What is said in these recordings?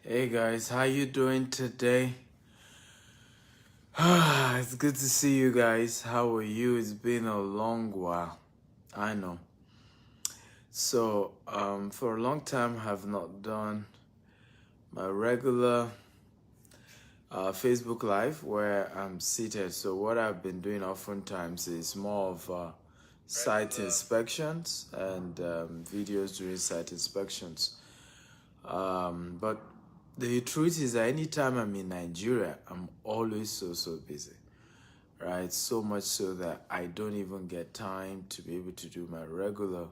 Hey guys, how you doing today? It's good to see you guys. How are you? It's been a long while. I know. So, for a long time, have not done my regular Facebook Live where I'm seated. So, what I've been doing oftentimes is more of site inspections and videos during site inspections. But the truth is that anytime I'm in Nigeria, I'm always so busy, right? So much so that I don't even get time to be able to do my regular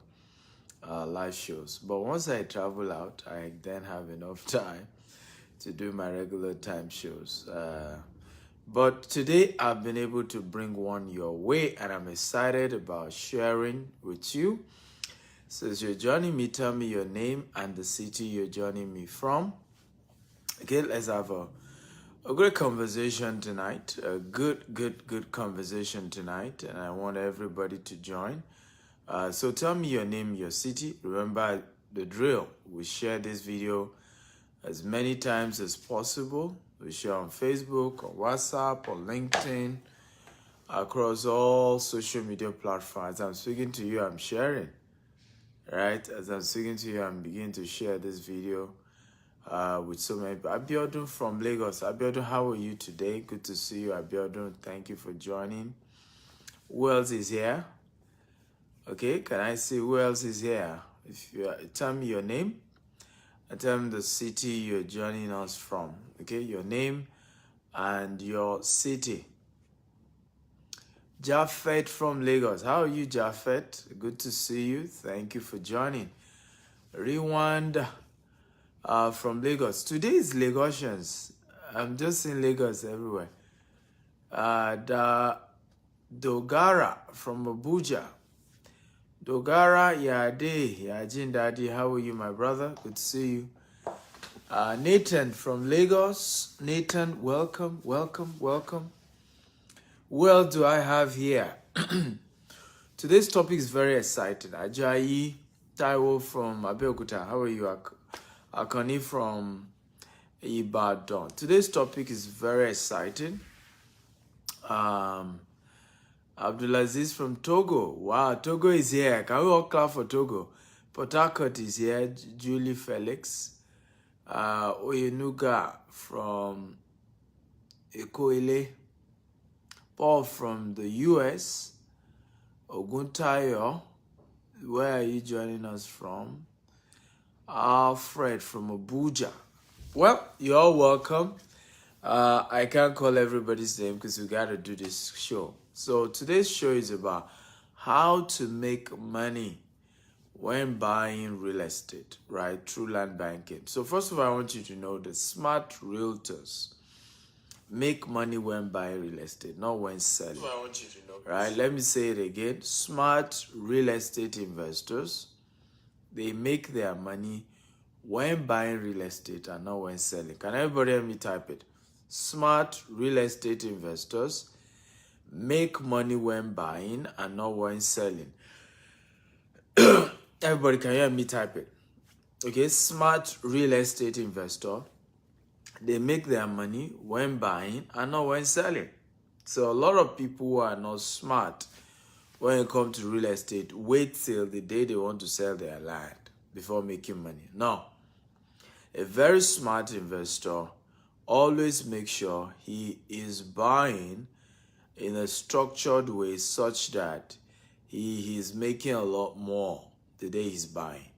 live shows. But once I travel out, I then have enough time to do my regular time shows. But today I've been able to bring one your way, and I'm excited about sharing with you. So as you're joining me, tell me your name and the city you're joining me from. Okay, let's have a great conversation tonight. A good conversation tonight, and I want everybody to join. So tell me your name, your city. Remember the drill. We share this video as many times as possible. We share on Facebook, on WhatsApp, on LinkedIn, across all social media platforms. I'm speaking to you, I'm sharing. Right? As I'm speaking to you, I'm beginning to share this video with so many people. Abiodun from Lagos. Abiodun, how are you today? Good to see you, Abiodun. Thank you for joining. Who else is here? Okay, can I see who else is here? If you tell me your name and tell me the city you're joining us from. Okay, your name and your city. Jafet from Lagos. How are you, Jafet? Good to see you. Thank you for joining. Rewind from Lagos. Today is Lagosians. I'm just in Lagos everywhere. The Dogara from Abuja. Dogara Yade, Yajin Daddy, how are you, my brother? Good to see you. Nathan from Lagos. Nathan, welcome. Who else do I have here? Today's topic is very exciting. Ajayi Taiwo from Abeokuta. How are you? Akani from Ibadan. Today's topic is very exciting. Abdulaziz from Togo. Wow, Togo is here. Can we all clap for Togo? Port Harcourt is here. Julie Felix. Oyenuga from Ekoile. Paul from the US. Oguntayo. Where are you joining us from? Alfred from Abuja. Well, you're all welcome. I can't call everybody's name because we got to do this show. So today's show is about how to make money when buying real estate, right? Through land banking. So first of all, I want you to know that smart realtors make money when buying real estate, not when selling. That's what I want you to know. Right? Let me say it again. Smart real estate investors, they make their money when buying real estate and not when selling. Can everybody help me type it? Smart real estate investors make money when buying and not when selling. Everybody, can you hear me type it? Okay, smart real estate investor, they make their money when buying and not when selling. So a lot of people who are not smart when it comes to real estate wait till the day they want to sell their land before making money. No. A very smart investor always makes sure he is buying in a structured way such that he is making a lot more the day he's buying.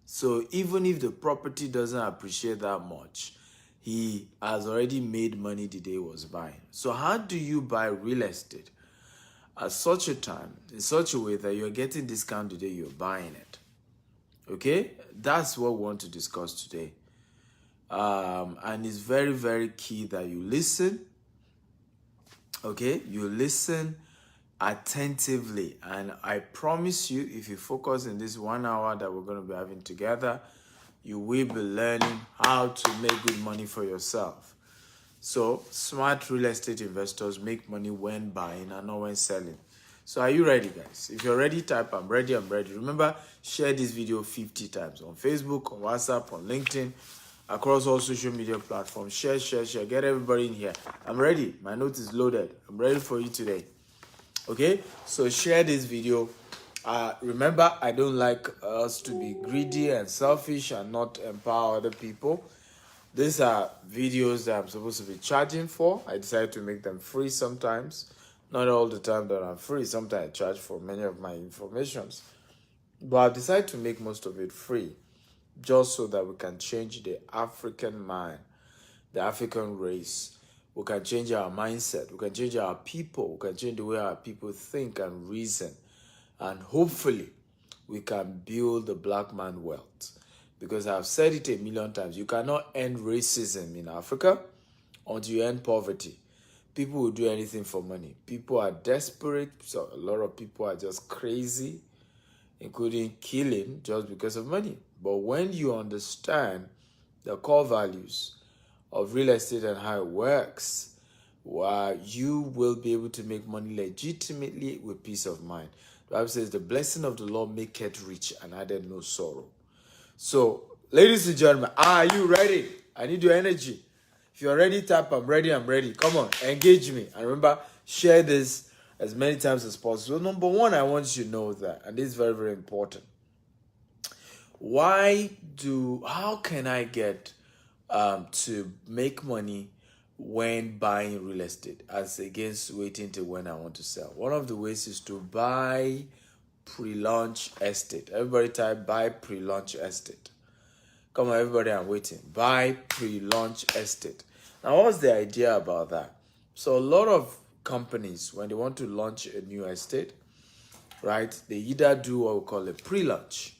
So even if the property doesn't appreciate that much, he has already made money the day he was buying. So how do you buy real estate at such a time, in such a way that you're getting discount the day you're buying it? Okay, that's what we want to discuss today. And it's very key that you listen. Okay, you listen attentively, and I promise you, if you focus in this 1 hour that we're going to be having together, you will be learning how to make good money for yourself. So smart real estate investors make money when buying and not when selling. So are you ready, guys? If you're ready, type I'm ready. Remember, share this video 50 times on Facebook, on WhatsApp, on LinkedIn, across all social media platforms. Share, share, share. Get everybody in here. I'm ready. My note is loaded. I'm ready for you today. Okay, so share this video. Remember, I don't like us to be greedy and selfish and not empower other people. These are videos that I'm supposed to be charging for. I decided to make them free sometimes. Not all the time that I'm free. Sometimes I charge for many of my informations. But I've decided to make most of it free, just so that we can change the African mind, the African race. We can change our mindset. We can change our people. We can change the way our people think and reason. And hopefully, we can build the black man wealth. Because I've said it a million times, you cannot end racism in Africa until you end poverty. People will do anything for money. People are desperate. So a lot of people are just crazy, including killing just because of money. But when you understand the core values of real estate and how it works, you will be able to make money legitimately with peace of mind. The Bible says, the blessing of the Lord maketh rich and added no sorrow. So, ladies and gentlemen, are you ready? I need your energy. If you're ready, tap, I'm ready, I'm ready. Come on, engage me. And remember, share this as many times as possible. Number one, I want you to know that, and this is very, very important. How can I get to make money when buying real estate as against waiting till when I want to sell? One of the ways is to buy pre-launch estate. Everybody type buy pre-launch estate. Come on, everybody, I'm waiting. Buy pre-launch estate. Now, what's the idea about that? So a lot of companies, when they want to launch a new estate, right, they either do what we call a pre-launch,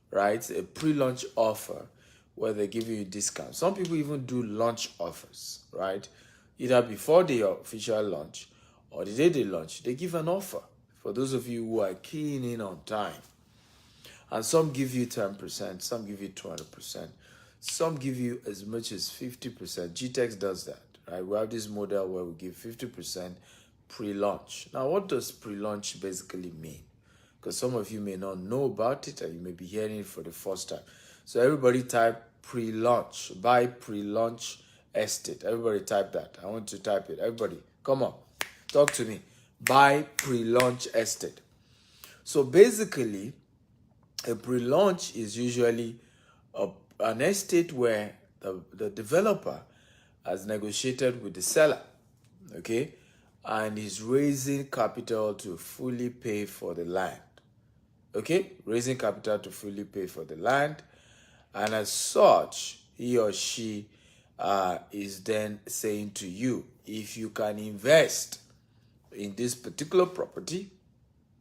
right? A pre-launch offer where they give you a discount. Some people even do launch offers, right? Either before the official launch or the day they launch, they give an offer for those of you who are keying in on time. And some give you 10%, some give you 20%, some give you as much as 50%. GTEx does that, right? We have this model where we give 50% pre-launch. Now, what does pre-launch basically mean? Because some of you may not know about it and you may be hearing it for the first time. So everybody type pre-launch, buy pre-launch estate. Everybody type that. I want to type it. Everybody, come on, talk to me. Buy pre-launch estate. So basically, a pre-launch is usually an estate where the developer has negotiated with the seller, okay, and is raising capital to fully pay for the land, okay, raising capital to fully pay for the land, and as such, he or she is then saying to you, if you can invest in this particular property,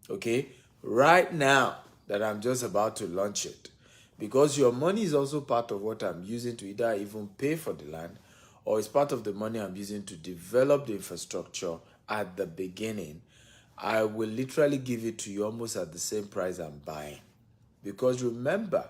okay, right now that I'm just about to launch it, because your money is also part of what I'm using to either even pay for the land or it's part of the money I'm using to develop the infrastructure at the beginning, I will literally give it to you almost at the same price I'm buying. Because remember,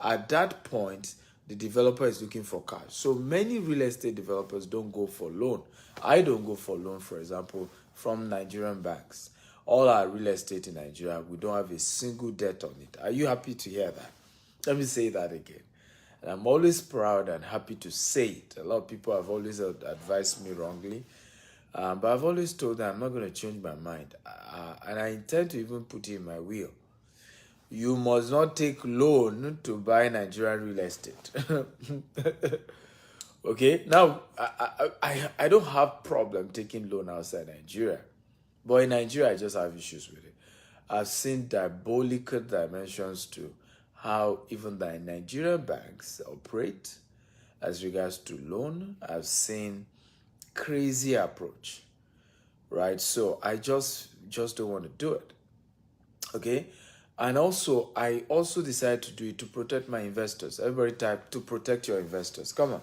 at that point, the developer is looking for cash. So many real estate developers don't go for loan. I don't go for loan, for example, from Nigerian banks. All our real estate in Nigeria, we don't have a single debt on it. Are you happy to hear that? Let me say that again. And I'm always proud and happy to say it. A lot of people have always advised me wrongly. But I've always told them I'm not going to change my mind. And I intend to even put it in my will. You must not take loan to buy Nigerian real estate. Okay? Now, I don't have problem taking loan outside Nigeria. But in Nigeria, I just have issues with it. I've seen diabolical dimensions to how even the Nigerian banks operate as regards to loan. I've seen crazy approach, right? So I just don't want to do it, okay? And also, I also decided to do it to protect my investors. Everybody type to protect your investors. Come on.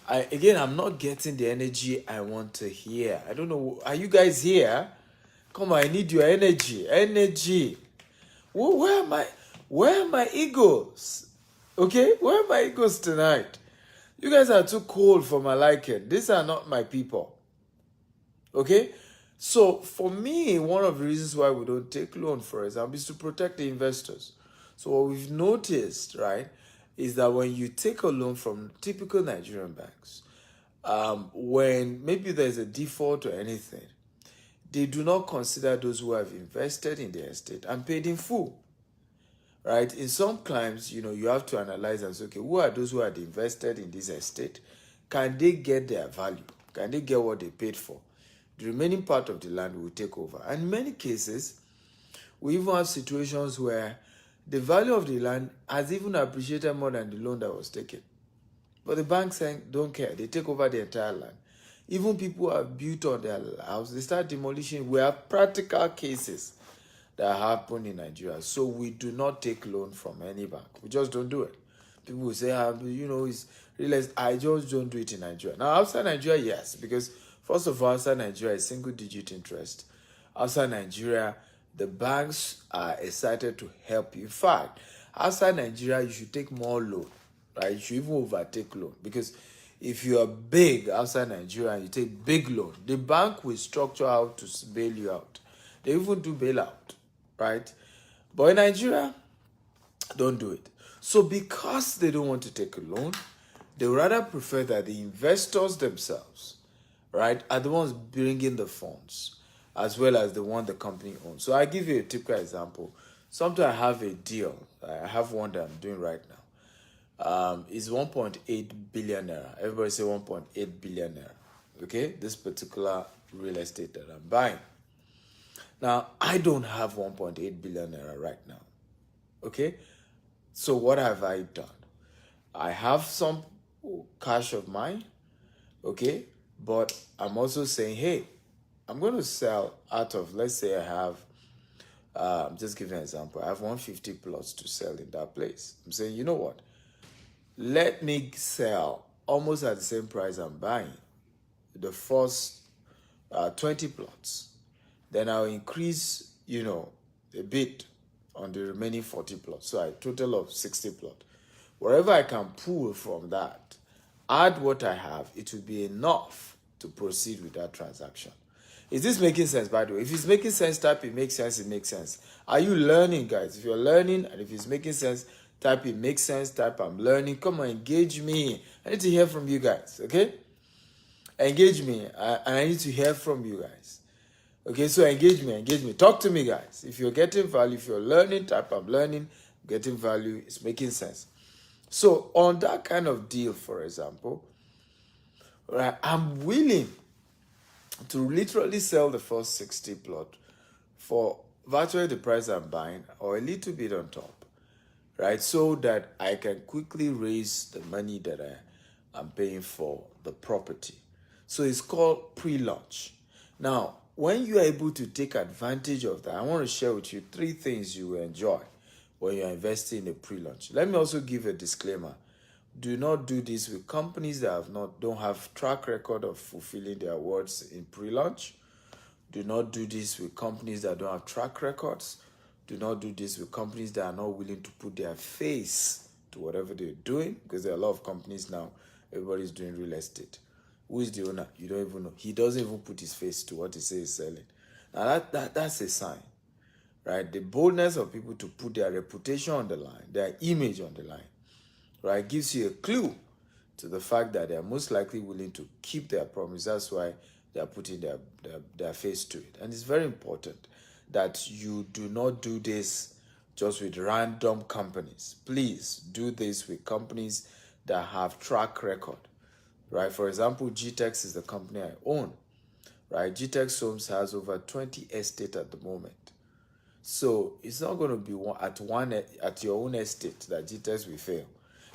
I'm not getting the energy I want to hear. I don't know. Are you guys here? Come on, I need your energy. Energy. Where are my egos? Okay? Where are my egos tonight? You guys are too cold for my liking. These are not my people. Okay? So, for me, one of the reasons why we don't take loan, for example, is to protect the investors. So, what we've noticed, right, is that when you take a loan from typical Nigerian banks, when maybe there's a default or anything, they do not consider those who have invested in the estate and paid in full. Right? In some climes, you have to analyze and say, okay, who are those who had invested in this estate? Can they get their value? Can they get what they paid for? The remaining part of the land will take over. And in many cases, we even have situations where the value of the land has even appreciated more than the loan that was taken. But the bank saying, don't care. They take over the entire land. Even people who have built on their house, they start demolishing. We have practical cases that happen in Nigeria. So we do not take loan from any bank. We just don't do it. People will say, it's realize I just don't do it in Nigeria. Now, outside Nigeria, yes, because first of all, outside Nigeria is single-digit interest. Outside Nigeria, the banks are excited to help you. In fact, outside Nigeria, you should take more loan, right? You should even overtake loan, because if you are big outside Nigeria and you take big loan, the bank will structure how to bail you out. They even do bailout, right? But in Nigeria, don't do it. So because they don't want to take a loan, they rather prefer that the investors themselves, right, are the ones bringing the funds, as well as the one the company owns. So I give you a typical example. Sometimes I have a deal. I have one that I'm doing right now. It's 1.8 billion naira. Everybody say 1.8 billion naira. Okay, this particular real estate that I'm buying. Now, I don't have 1.8 billion naira right now. Okay, so what have I done? I have some cash of mine, okay, but I'm also saying, hey, I'm going to sell out of, let's say I have, I'm just giving an example. I have 150 plots to sell in that place. I'm saying, you know what? Let me sell almost at the same price I'm buying the first 20 plots. Then I'll increase, a bit on the remaining 40 plots. So I total of 60 plots. Wherever I can pull from that, add what I have, it will be enough to proceed with that transaction. Is this making sense, by the way? If it's making sense, type it makes sense, it makes sense. Are you learning, guys? If you're learning and if it's making sense, type it makes sense, type I'm learning. Come on, engage me. I need to hear from you guys, okay? Engage me, and I need to hear from you guys. Okay, so engage me. Talk to me, guys. If you're getting value, if you're learning, type I'm learning, getting value, it's making sense. So on that kind of deal, for example, right, I'm willing to literally sell the first 60 plot for virtually the price I'm buying or a little bit on top, right? So that I can quickly raise the money that I'm paying for the property. So it's called pre-launch. Now, when you are able to take advantage of that, I want to share with you 3 things you will enjoy when you're investing in a pre-launch. Let me also give a disclaimer. Do not do this with companies that don't have track record of fulfilling their words in pre-launch. Do not do this with companies that don't have track records. Do not do this with companies that are not willing to put their face to whatever they're doing, because there are a lot of companies now, everybody's doing real estate. Who is the owner? You don't even know. He doesn't even put his face to what he says he's selling. Now that's a sign, right? The boldness of people to put their reputation on the line, their image on the line, right, gives you a clue to the fact that they're most likely willing to keep their promise. That's why they're putting their face to it. And it's very important that you do not do this just with random companies. Please do this with companies that have track record, right? For example, GTEX is the company I own, right? GTEX Homes has over 20 estates at the moment. So it's not going to be at your own estate that GTEX will fail.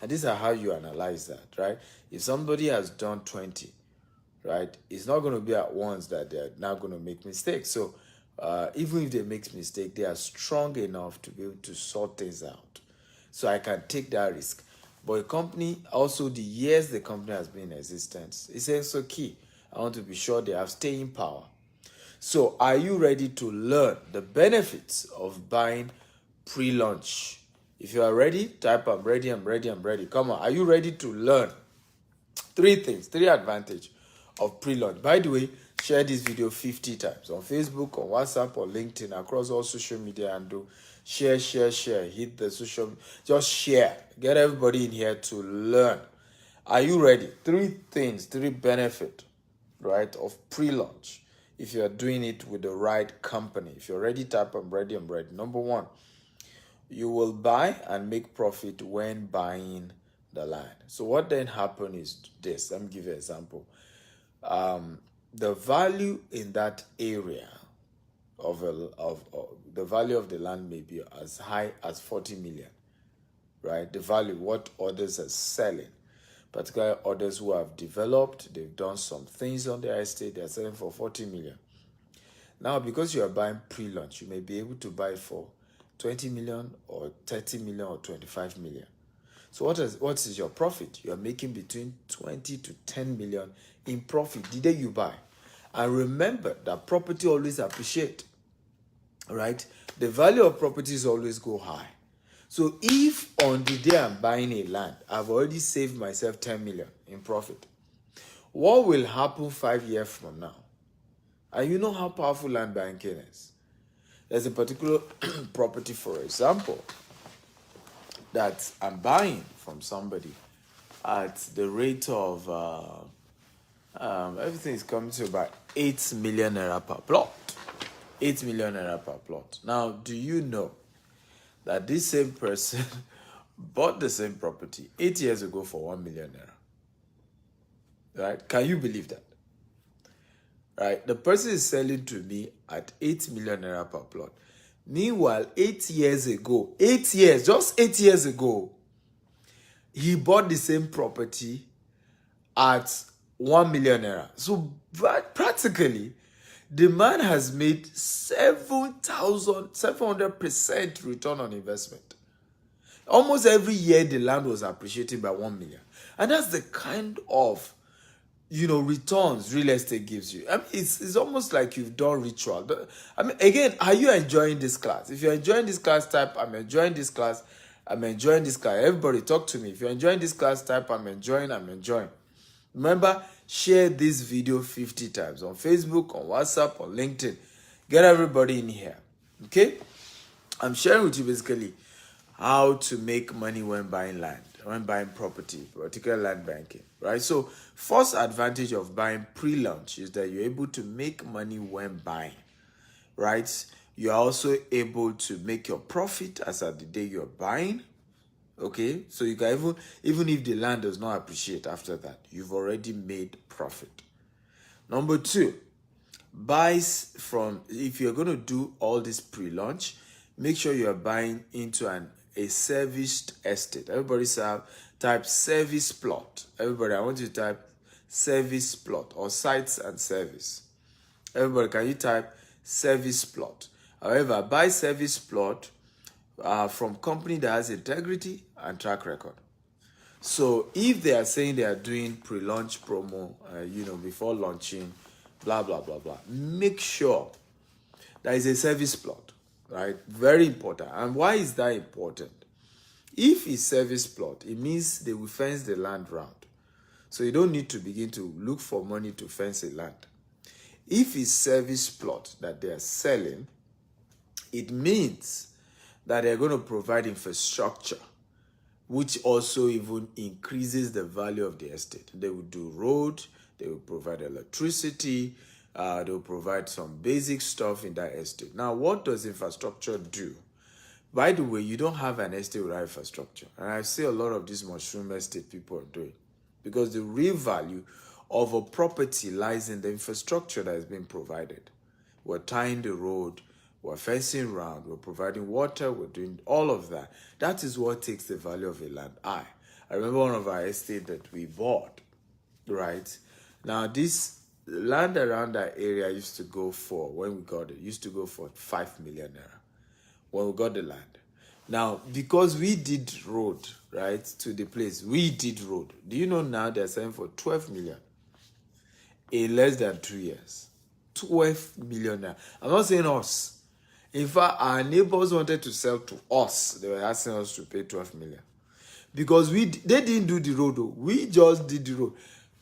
And these are how you analyze that, right? If somebody has done 20, right, it's not going to be at once that they're now going to make mistakes. So even if they make mistakes, they are strong enough to be able to sort things out. So I can take that risk. But a company, also the years the company has been in existence, is also key. I want to be sure they have staying power. So are you ready to learn the benefits of buying pre-launch? If you are ready, type I'm ready. Come on, are you ready to learn 3 things, 3 advantages of pre-launch? By the way, share this video 50 times on Facebook, on WhatsApp, or LinkedIn, across all social media, and Share, share, share. Hit the social, just share. Get everybody in here to learn. Are you ready? 3 things, 3 benefit, right, of pre-launch. If you're doing it with the right company. If you're ready, type I'm ready, I'm ready. Number 1, you will buy and make profit when buying the land. So what then happen is this. Let me give you an example. The value in that area of the value of the land may be as high as 40 million, right? The value, what others are selling, particularly others who have developed, they've done some things on their estate, they're selling for 40 million. Now, because you are buying pre-launch, you may be able to buy for 20 million or 30 million or 25 million. So what is your profit? You are making between 20 to 10 million in profit the day you buy. And remember that property always appreciate, right? The value of properties always go high. So if on the day I'm buying a land, I've already saved myself 10 million in profit, what will happen 5 years from now? And you know how powerful land banking is. There's a particular property, for example, that I'm buying from somebody at the rate of everything is coming to about 8 million naira per plot. 8 million naira per plot. Now, do you know that this same person bought the same property 8 years ago for 1 million naira? Right? Can you believe that? Right? The person is selling to me at 8 million naira per plot. Meanwhile, 8 years ago, 8 years, just 8 years ago, he bought the same property at 1 million naira. So practically, the man has made 700% return on investment. Almost every year, the land was appreciating by 1 million. And that's the kind of, returns real estate gives you. I mean, it's almost like you've done ritual. I mean, again, are you enjoying this class? If you're enjoying this class, type I'm enjoying this class. I'm enjoying this class. Everybody talk to me. If you're enjoying this class, type I'm enjoying. Remember, share this video 50 times on Facebook, on WhatsApp, on LinkedIn. Get everybody in here. Okay? I'm sharing with you basically how to make money when buying land, when buying property, particularly land banking, right? So, first advantage of buying pre-launch is that you're able to make money when buying, right? You're also able to make your profit as at the day you're buying, okay? So you can even if the land does not appreciate after that, you've already made profit. Number 2, buys from, if you're going to do all this pre-launch, make sure you're buying into a serviced estate. Everybody type service plot. Everybody, I want you to type service plot or sites and service. Everybody, can you type service plot? However, buy service plot from company that has integrity and track record. So if they are saying they are doing pre-launch promo, before launching, blah, blah, blah, blah, make sure there is a service plot, right? Very important. And why is that important? If it's service plot, it means they will fence the land round. So you don't need to begin to look for money to fence a land. If it's service plot that they are selling, it means that they're going to provide infrastructure, which also even increases the value of the estate. They will do road, they will provide electricity, they will provide some basic stuff in that estate. Now, what does infrastructure do? By the way, you don't have an estate without infrastructure. And I see a lot of these mushroom estate people are doing. Because the real value of a property lies in the infrastructure that is being provided. We're tying the road, we're fencing around, we're providing water, we're doing all of that. That is what takes the value of a land high. I remember one of our estate that we bought, right? Now, this land around that area used to go for, when we got it, used to go for 5 million naira. When we got the land. Now, because we did road, right, to the place, we did road. Do you know now they're selling for 12 million in less than 2 years? 12 million naira. I'm not saying us. In fact, our neighbors wanted to sell to us. They were asking us to pay 12 million. Because they didn't do the road, though. We just did the road.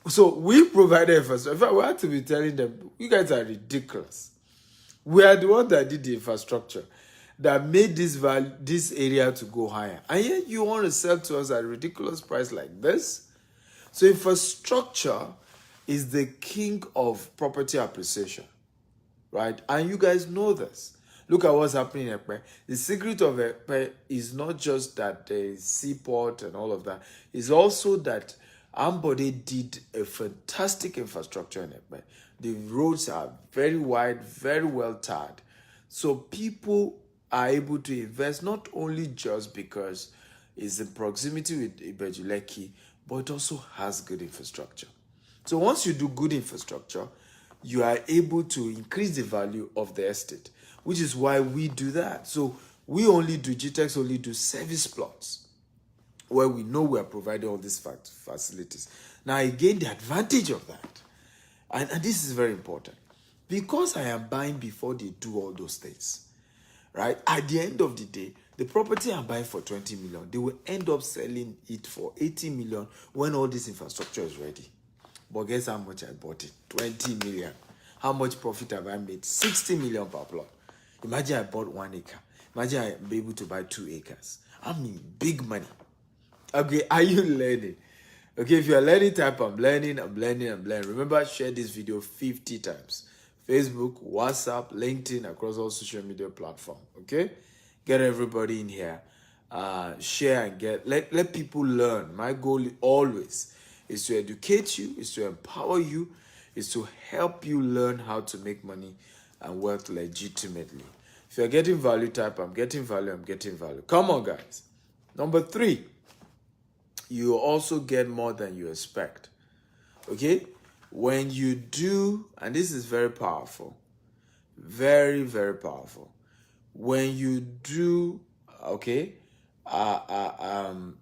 So we provided infrastructure. In fact, we had to be telling them, you guys are ridiculous. We are the ones that did the infrastructure. that made this area to go higher. And yet you want to sell to us at a ridiculous price like this? So infrastructure is the king of property appreciation, right? And you guys know this. Look at what's happening in Ekpe. The secret of Ekpe is not just that there is seaport and all of that. It's also that Ambode did a fantastic infrastructure in Ekpe. The roads are very wide, very well tarred. So people are able to invest not only just because it's in proximity with Ibejuleki, but it also has good infrastructure. So once you do good infrastructure, you are able to increase the value of the estate, which is why we do that. So we only do, GTEx only do service plots where we know we are providing all these facilities. Now, again, the advantage of that, and this is very important, because I am buying before they do all those things, right? At the end of the day, the property I'm buying for 20 million, they will end up selling it for 80 million when all this infrastructure is ready. But guess how much I bought it? 20 million. How much profit have I made? 60 million per plot. Imagine I bought 1 acre. Imagine I be able to buy 2 acres. I mean, big money. Okay, are you learning? Okay, if you're learning, type I'm learning. Remember, share this video 50 times. Facebook, WhatsApp, LinkedIn, across all social media platforms. Okay? Get everybody in here. Share and let people learn. My goal always is to educate you, is to empower you, is to help you learn how to make money and wealth legitimately. If you're getting value, type I'm getting value. Come on, guys. Number 3, you also get more than you expect. Okay? When you do, and this is very powerful, very, very powerful. When you do, okay,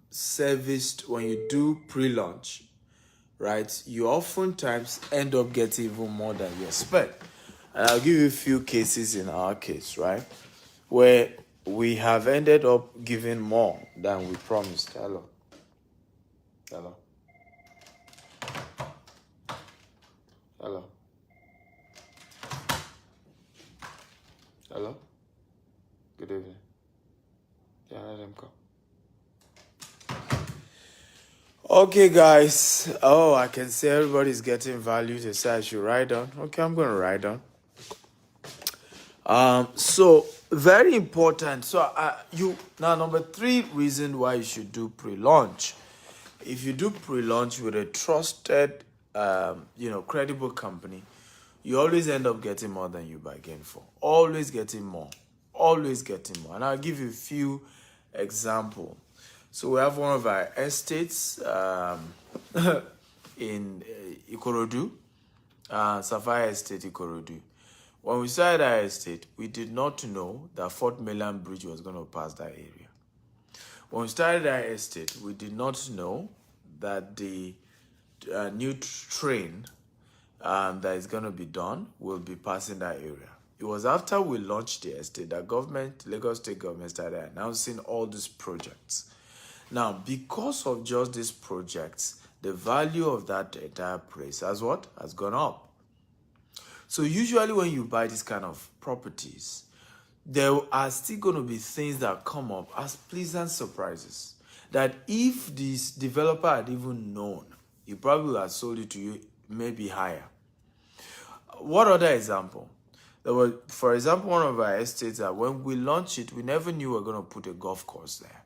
serviced, when you do pre-launch, right, you oftentimes end up getting even more than you expect. And I'll give you a few cases in our case, right, where we have ended up giving more than we promised. Hello. Good evening. Yeah, let them come. Okay, guys. Oh, I can see everybody's getting value. They say I should write down. Okay, I'm going to write down. So very important. So now number 3 reason why you should do pre-launch. If you do pre-launch with a trusted, credible company, you always end up getting more than you bargain for. Always getting more. And I'll give you a few examples. So we have one of our estates in Ikorodu, Sapphire Estate, Ikorodu. When we started our estate, we did not know that Fort Mainland Bridge was going to pass that area. When we started our estate, we did not know that the new train that is going to be done will be passing that area. It was after we launched the estate that Lagos State government started announcing all these projects. Now, because of just these projects, the value of that entire place has gone up. So usually when you buy this kind of properties, there are still going to be things that come up as pleasant surprises that if this developer had even known, he probably would have sold it to you maybe higher. What other example? There was, for example, one of our estates that when we launched it, we never knew we were going to put a golf course there.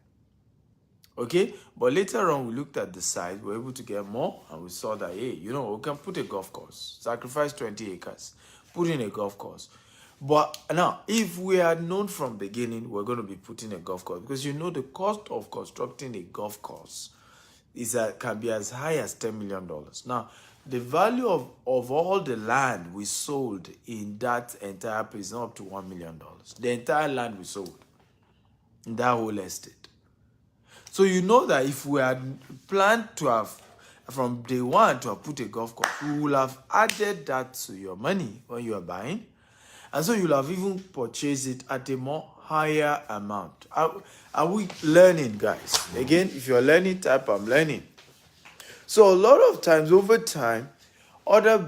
Okay? But later on, we looked at the site, we were able to get more, and we saw that, hey, we can put a golf course, sacrifice 20 acres, put in a golf course. But now, if we had known from the beginning we're going to be putting a golf course, because the cost of constructing a golf course can be as high as $10 million. Now, the value of all the land we sold in that entire place is up to $1 million. The entire land we sold in that whole estate. So that if we had planned to have, from day one, to have put a golf course, we will have added that to your money when you are buying. And so you'll have even purchased it at a more higher amount. Are we learning, guys? Again, if you're learning, type I'm learning. So a lot of times, over time, other,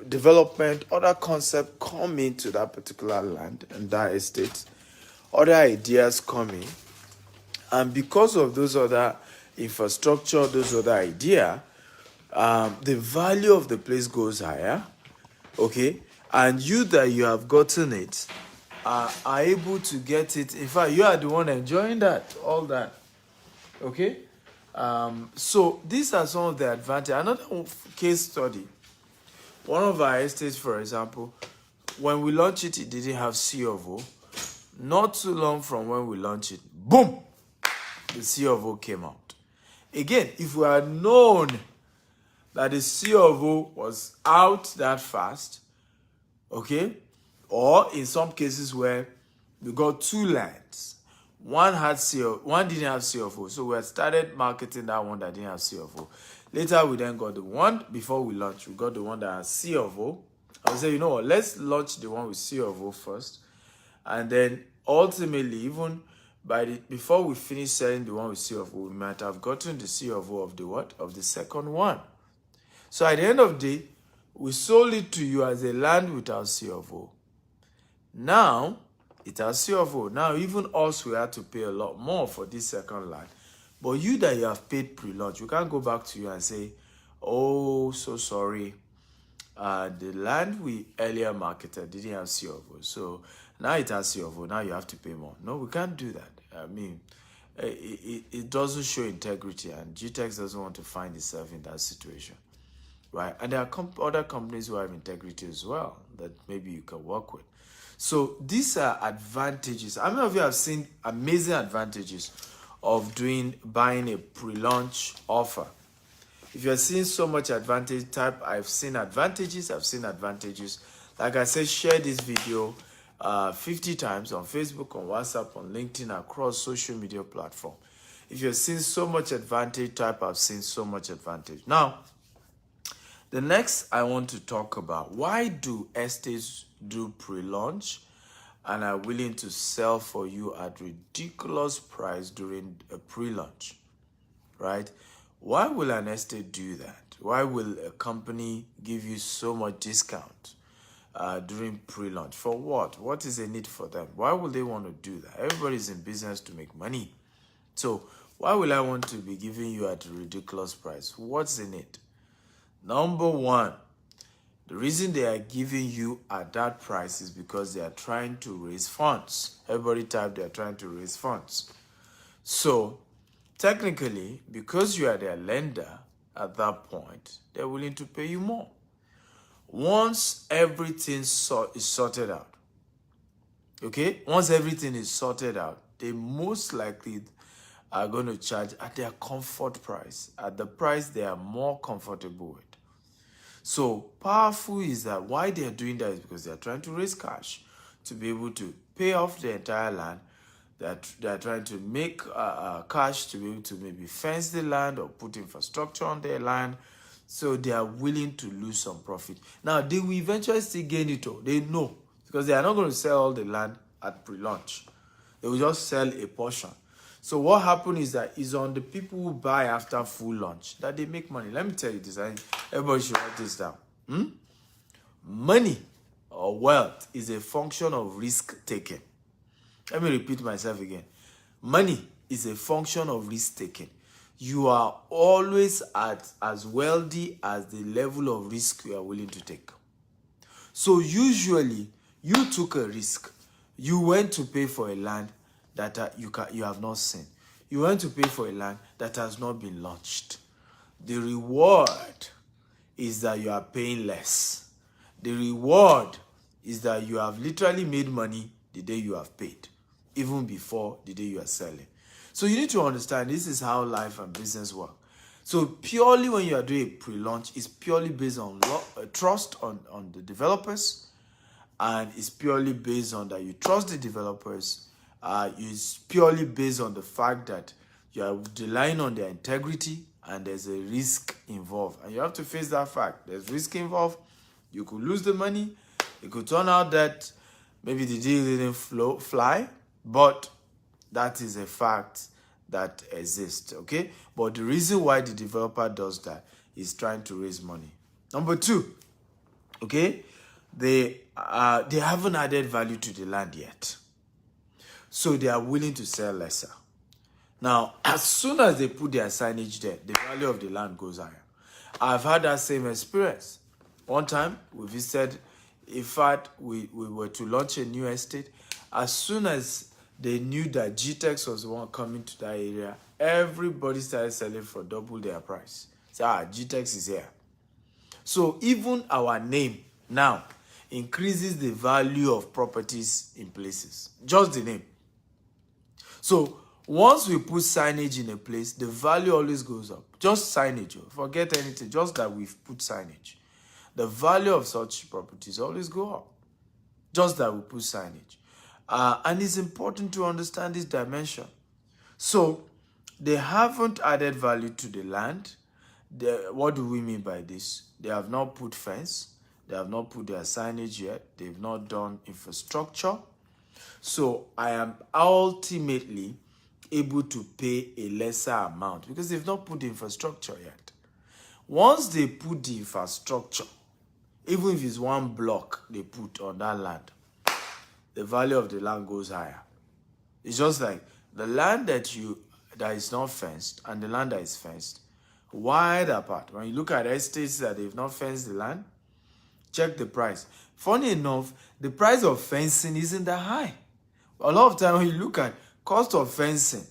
development, other concepts come into that particular land and that estate, other ideas come in, and because of those other infrastructure, those other ideas, the value of the place goes higher, okay, and you that you have gotten it are able to get it. In fact, you are the one enjoying that, all that, okay. So these are some of the advantages. Another case study, one of our estates, for example, when we launched it, it didn't have C of O. Not too long from when we launched it, boom, the C of O came out. Again, if we had known that the C of O was out that fast, okay, or in some cases where we got two lands, one didn't have C of O, so we had started marketing that one that didn't have C of O. Later, we then got the one, before we launched, we got the one that has C of O. I would say, you know what, let's launch the one with C of O first, and then ultimately, even before we finish selling the one with C of O, we might have gotten the C of O of the what? Of the second one. So at the end of the day, we sold it to you as a land without C of O. Now, it has C of O. Now, even us, we had to pay a lot more for this second land. But you that you have paid pre-launch, we can't go back to you and say, oh, so sorry. The land we earlier marketed didn't have C of O. So now it has C of O. Now you have to pay more. No, we can't do that. I mean, it doesn't show integrity, and GTEx doesn't want to find itself in that situation. Right? And there are other companies who have integrity as well that maybe you can work with. So these are advantages. How many of you have seen amazing advantages of buying a pre-launch offer? If you're seeing so much advantage, type I've seen advantages. Like I said, share this video 50 times on Facebook, on WhatsApp, on LinkedIn, across social media platform. If you're seeing so much advantage, type I've seen so much advantage. Now, the next I want to talk about, why do estates do pre-launch and are willing to sell for you at ridiculous price during a pre-launch, right? Why will an estate do that? Why will a company give you so much discount during pre-launch? For what? What is the need for them? Why would they want to do that? Everybody's in business to make money. So why will I want to be giving you at a ridiculous price? What's in it? Number one, the reason they are giving you at that price is because they are trying to raise funds. Everybody type, they are trying to raise funds. So technically, because you are their lender at that point, they're willing to pay you more. Once everything is sorted out, okay? Once everything is sorted out, they most likely are going to charge at their comfort price, at the price they are more comfortable with. So powerful is that why they are doing that is because they are trying to raise cash to be able to pay off the entire land. They are trying to make cash to be able to maybe fence the land or put infrastructure on their land. So they are willing to lose some profit. Now, they will eventually still gain it all. They know, because they are not going to sell all the land at pre-launch. They will just sell a portion. So what happens is that it's on the people who buy after full launch that they make money. Let me tell you this. Everybody should write this down. Money or wealth is a function of risk taking. Let me repeat myself again. Money is a function of risk taking. You are always as wealthy as the level of risk you are willing to take. So usually, you took a risk. You went to pay for a land that you have not seen. You went to pay for a land that has not been launched. The reward is that you are paying less. The reward is that you have literally made money the day you have paid, even before the day you are selling. So you need to understand this is how life and business work. So purely when you are doing a pre-launch, it's purely based on trust on the developers, and it's purely based on that you trust the developers. It's purely based on the fact that you are relying on their integrity and there's a risk involved. And you have to face that fact. There's risk involved. You could lose the money. It could turn out that maybe the deal didn't fly, but that is a fact that exists, okay? But the reason why the developer does that is trying to raise money. Number two, Okay, they haven't added value to the land yet, so they are willing to sell lesser. Now, as soon as they put their signage there, the value of the land goes higher. I've had that same experience. One time, we visited, in fact, we were to launch a new estate. As soon as they knew that GTEX was the one coming to that area, everybody started selling for double their price. So, GTEX is here. So, even our name now increases the value of properties in places. Just the name. So once we put signage in a place, the value always goes up. Just signage, forget anything, just that we've put signage. The value of such properties always go up. Just that we put signage. And it's important to understand this dimension. So they haven't added value to the land. What do we mean by this? They have not put fence. They have not put their signage yet. They've not done infrastructure. So I am ultimately able to pay a lesser amount because they've not put the infrastructure yet. Once they put the infrastructure, even if it's one block they put on that land, the value of the land goes higher. It's just like the land that is not fenced and the land that is fenced, wide apart. When you look at estates that they've not fenced the land, check the price. Funny enough, the price of fencing isn't that high. A lot of time when you look at cost of fencing,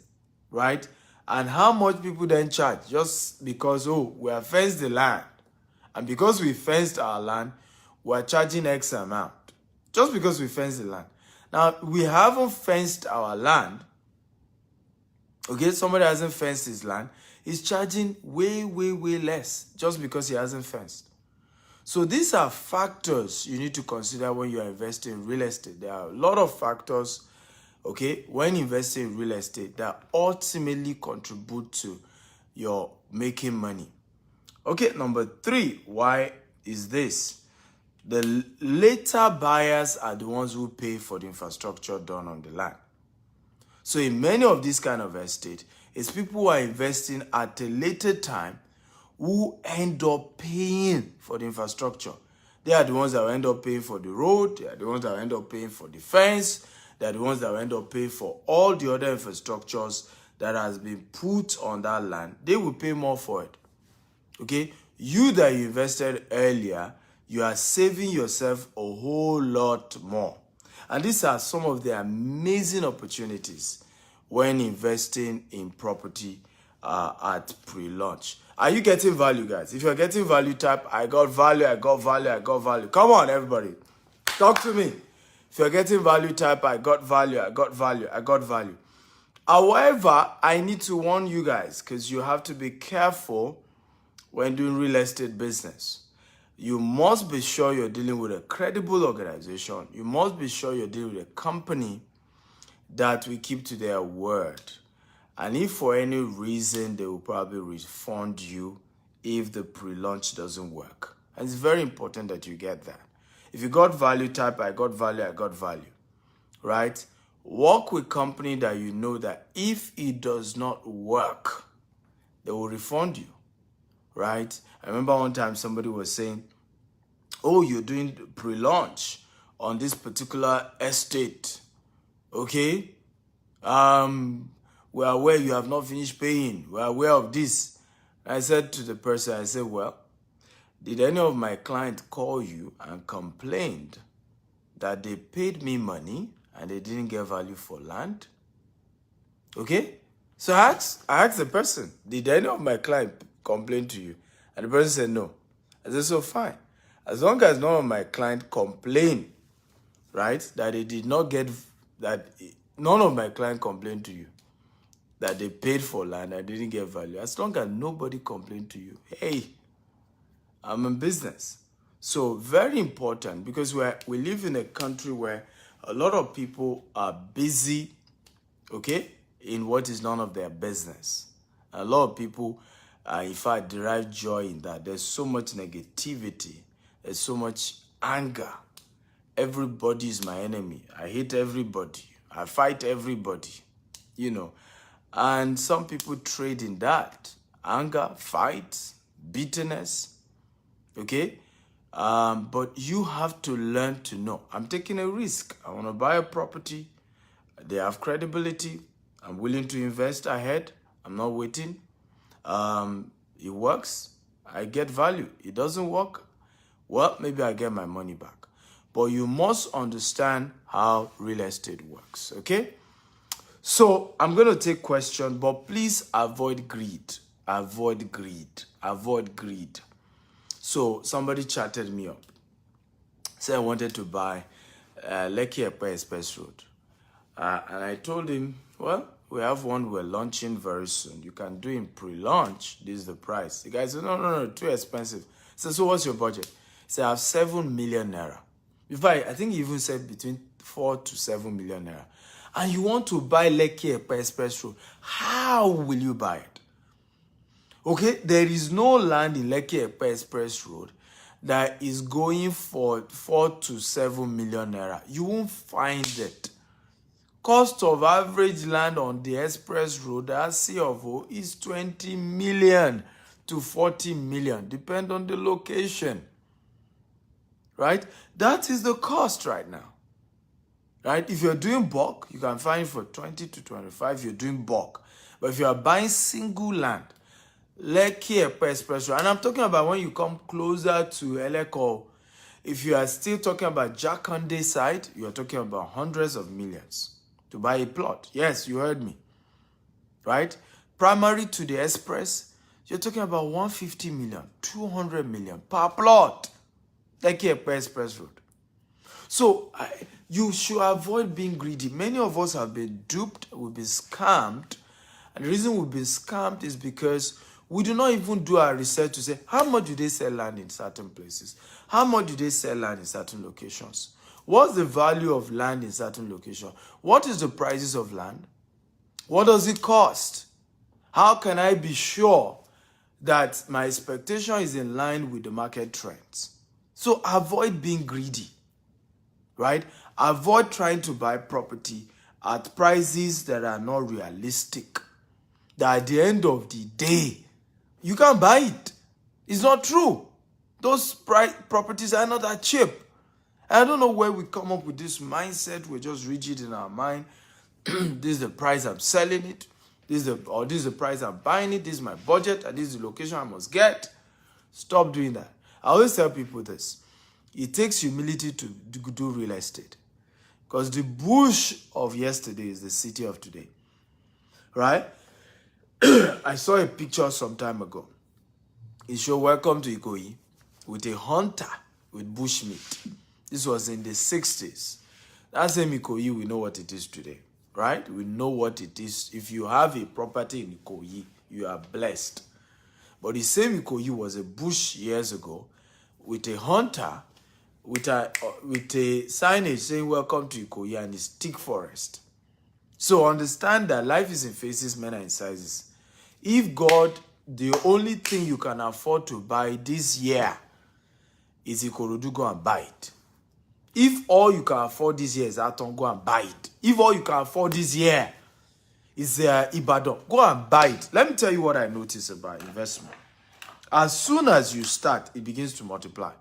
right, and how much people then charge just because, we have fenced the land, and because we fenced our land, we're charging X amount. Just because we fenced the land. Now, we haven't fenced our land. Okay, somebody hasn't fenced his land. He's charging way, way, way less just because he hasn't fenced. So these are factors you need to consider when you are investing in real estate. There are a lot of factors, okay, when investing in real estate that ultimately contribute to your making money. Okay, number 3, why is this? The later buyers are the ones who pay for the infrastructure done on the land. So in many of these kind of estate, it's people who are investing at a later time who end up paying for the infrastructure. They are the ones that will end up paying for the road. They are the ones that will end up paying for the fence. They are the ones that will end up paying for all the other infrastructures that has been put on that land. They will pay more for it. Okay? You that you invested earlier, you are saving yourself a whole lot more. And these are some of the amazing opportunities when investing in property at pre-launch. Are you getting value, guys? If you're getting value, type, I got value, I got value, I got value. Come on, everybody. Talk to me. If you're getting value, type, I got value, I got value, I got value. However, I need to warn you guys because you have to be careful when doing real estate business. You must be sure you're dealing with a credible organization. You must be sure you're dealing with a company that will keep to their word. And if for any reason, they will probably refund you if the pre-launch doesn't work. And it's very important that you get that. If you got value, type, I got value, I got value. Right? Work with company that you know that if it does not work, they will refund you. Right? I remember one time somebody was saying, you're doing pre-launch on this particular estate. Okay? We are aware you have not finished paying. We are aware of this. I said to the person, I said, well, did any of my clients call you and complained that they paid me money and they didn't get value for land? Okay? So I asked the person, did any of my clients complain to you? And the person said no. I said, so fine. As long as none of my clients complain, right, that they did not get, that none of my clients complained to you that they paid for land and didn't get value. As long as nobody complained to you, hey, I'm in business. So very important because we live in a country where a lot of people are busy, okay, in what is none of their business. A lot of people, in fact, derive joy in that. There's so much negativity. There's so much anger. Everybody is my enemy. I hate everybody. I fight everybody, And some people trade in that. Anger, fight, bitterness, okay? But you have to learn to know. I'm taking a risk. I want to buy a property. They have credibility. I'm willing to invest ahead. I'm not waiting. It works. I get value. It doesn't work. Well, maybe I get my money back. But you must understand how real estate works, okay? So I'm going to take questions, but please avoid greed. Avoid greed. Avoid greed. So somebody chatted me up. Said I wanted to buy Lekki Epe Express Road. And I told him, well, we have one we're launching very soon. You can do in pre-launch. This is the price. The guy said, no, too expensive. I said, so what's your budget? He said, I have 7 million naira. In fact, I think he even said between 4 to 7 million naira. And you want to buy Lekki Epe Express Road. How will you buy it? Okay, there is no land in Lekki Epe Express Road that is going for 4 to 7 million naira. You won't find it. Cost of average land on the express road, that C of O, is 20 million to 40 million, depend on the location. Right? That is the cost right now. Right? If you're doing bulk, you can find it for 20 to 25 if you're doing bulk. But if you are buying single land, Lekki Epe Express Road, and I'm talking about when you come closer to Eleko, if you are still talking about Jakande side, you're talking about hundreds of millions to buy a plot. Yes, you heard me. Right? Primary to the express, you're talking about 150 million, 200 million per plot. Lekki Epe Express Road. So you should avoid being greedy. Many of us have been duped, we've been scammed. And the reason we've been scammed is because we do not even do our research to say, how much do they sell land in certain places? How much do they sell land in certain locations? What's the value of land in certain locations? What is the prices of land? What does it cost? How can I be sure that my expectation is in line with the market trends? So avoid being greedy, right? Avoid trying to buy property at prices that are not realistic. That at the end of the day, you can't buy it. It's not true. Those properties are not that cheap. I don't know where we come up with this mindset. We're just rigid in our mind. This is the price I'm selling it. This is the price I'm buying it. This is my budget. And this is the location I must get. Stop doing that. I always tell people this. It takes humility to do real estate. Because the bush of yesterday is the city of today. Right? I saw a picture some time ago. It showed welcome to Ikoyi with a hunter with bushmeat. This was in the 60s. That same Ikoyi, we know what it is today, right? We know what it is. If you have a property in Ikoyi, you are blessed. But the same Ikoyi was a bush years ago with a hunter with a signage saying welcome to Ikoyi, and it's thick forest. So understand that life is in phases, men are in sizes. If God, the only thing you can afford to buy this year is Ikorodu, go and buy it. If all you can afford this year is Aton, go and buy it. If all you can afford this year is Ibadan, go and buy it. Let me tell you what I notice about investment. As soon as you start, it begins to multiply.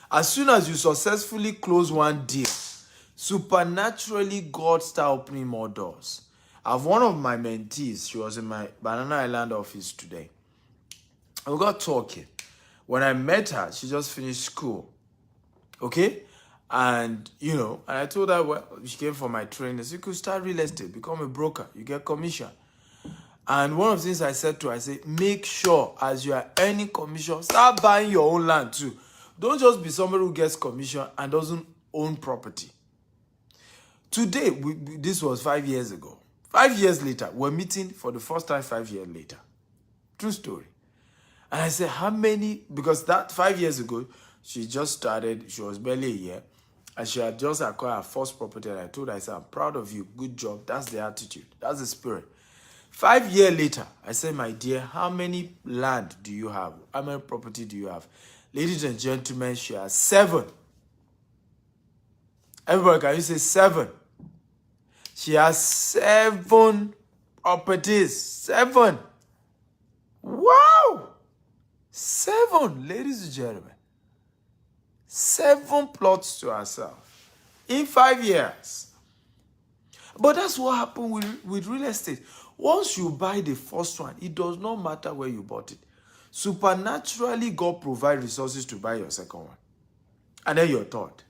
As soon as you successfully close one deal, supernaturally God start opening more doors. I have one of my mentees. She was in my Banana Island office today. And we got talking. When I met her, she just finished school. Okay? And, and I told her, well, she came for my training. So you could start real estate, become a broker. You get commission. And one of the things I said to her, I said, make sure as you are earning commission, start buying your own land too. Don't just be somebody who gets commission and doesn't own property. Today, this was 5 years ago. 5 years later, we're meeting for the first time 5 years later. True story. And I said, how many? Because that 5 years ago, she just started, she was barely a year, and she had just acquired her first property. And I told her, I said, I'm proud of you. Good job. That's the attitude. That's the spirit. 5 years later, I said, my dear, how many land do you have? How many property do you have? Ladies and gentlemen, she has 7. Everybody, can you say 7? She has 7 properties. 7. Wow! 7, ladies and gentlemen. 7 plots to herself in 5 years. But that's what happened with real estate. Once you buy the first one, it does not matter where you bought it. Supernaturally, God provides resources to buy your second one. And then your third.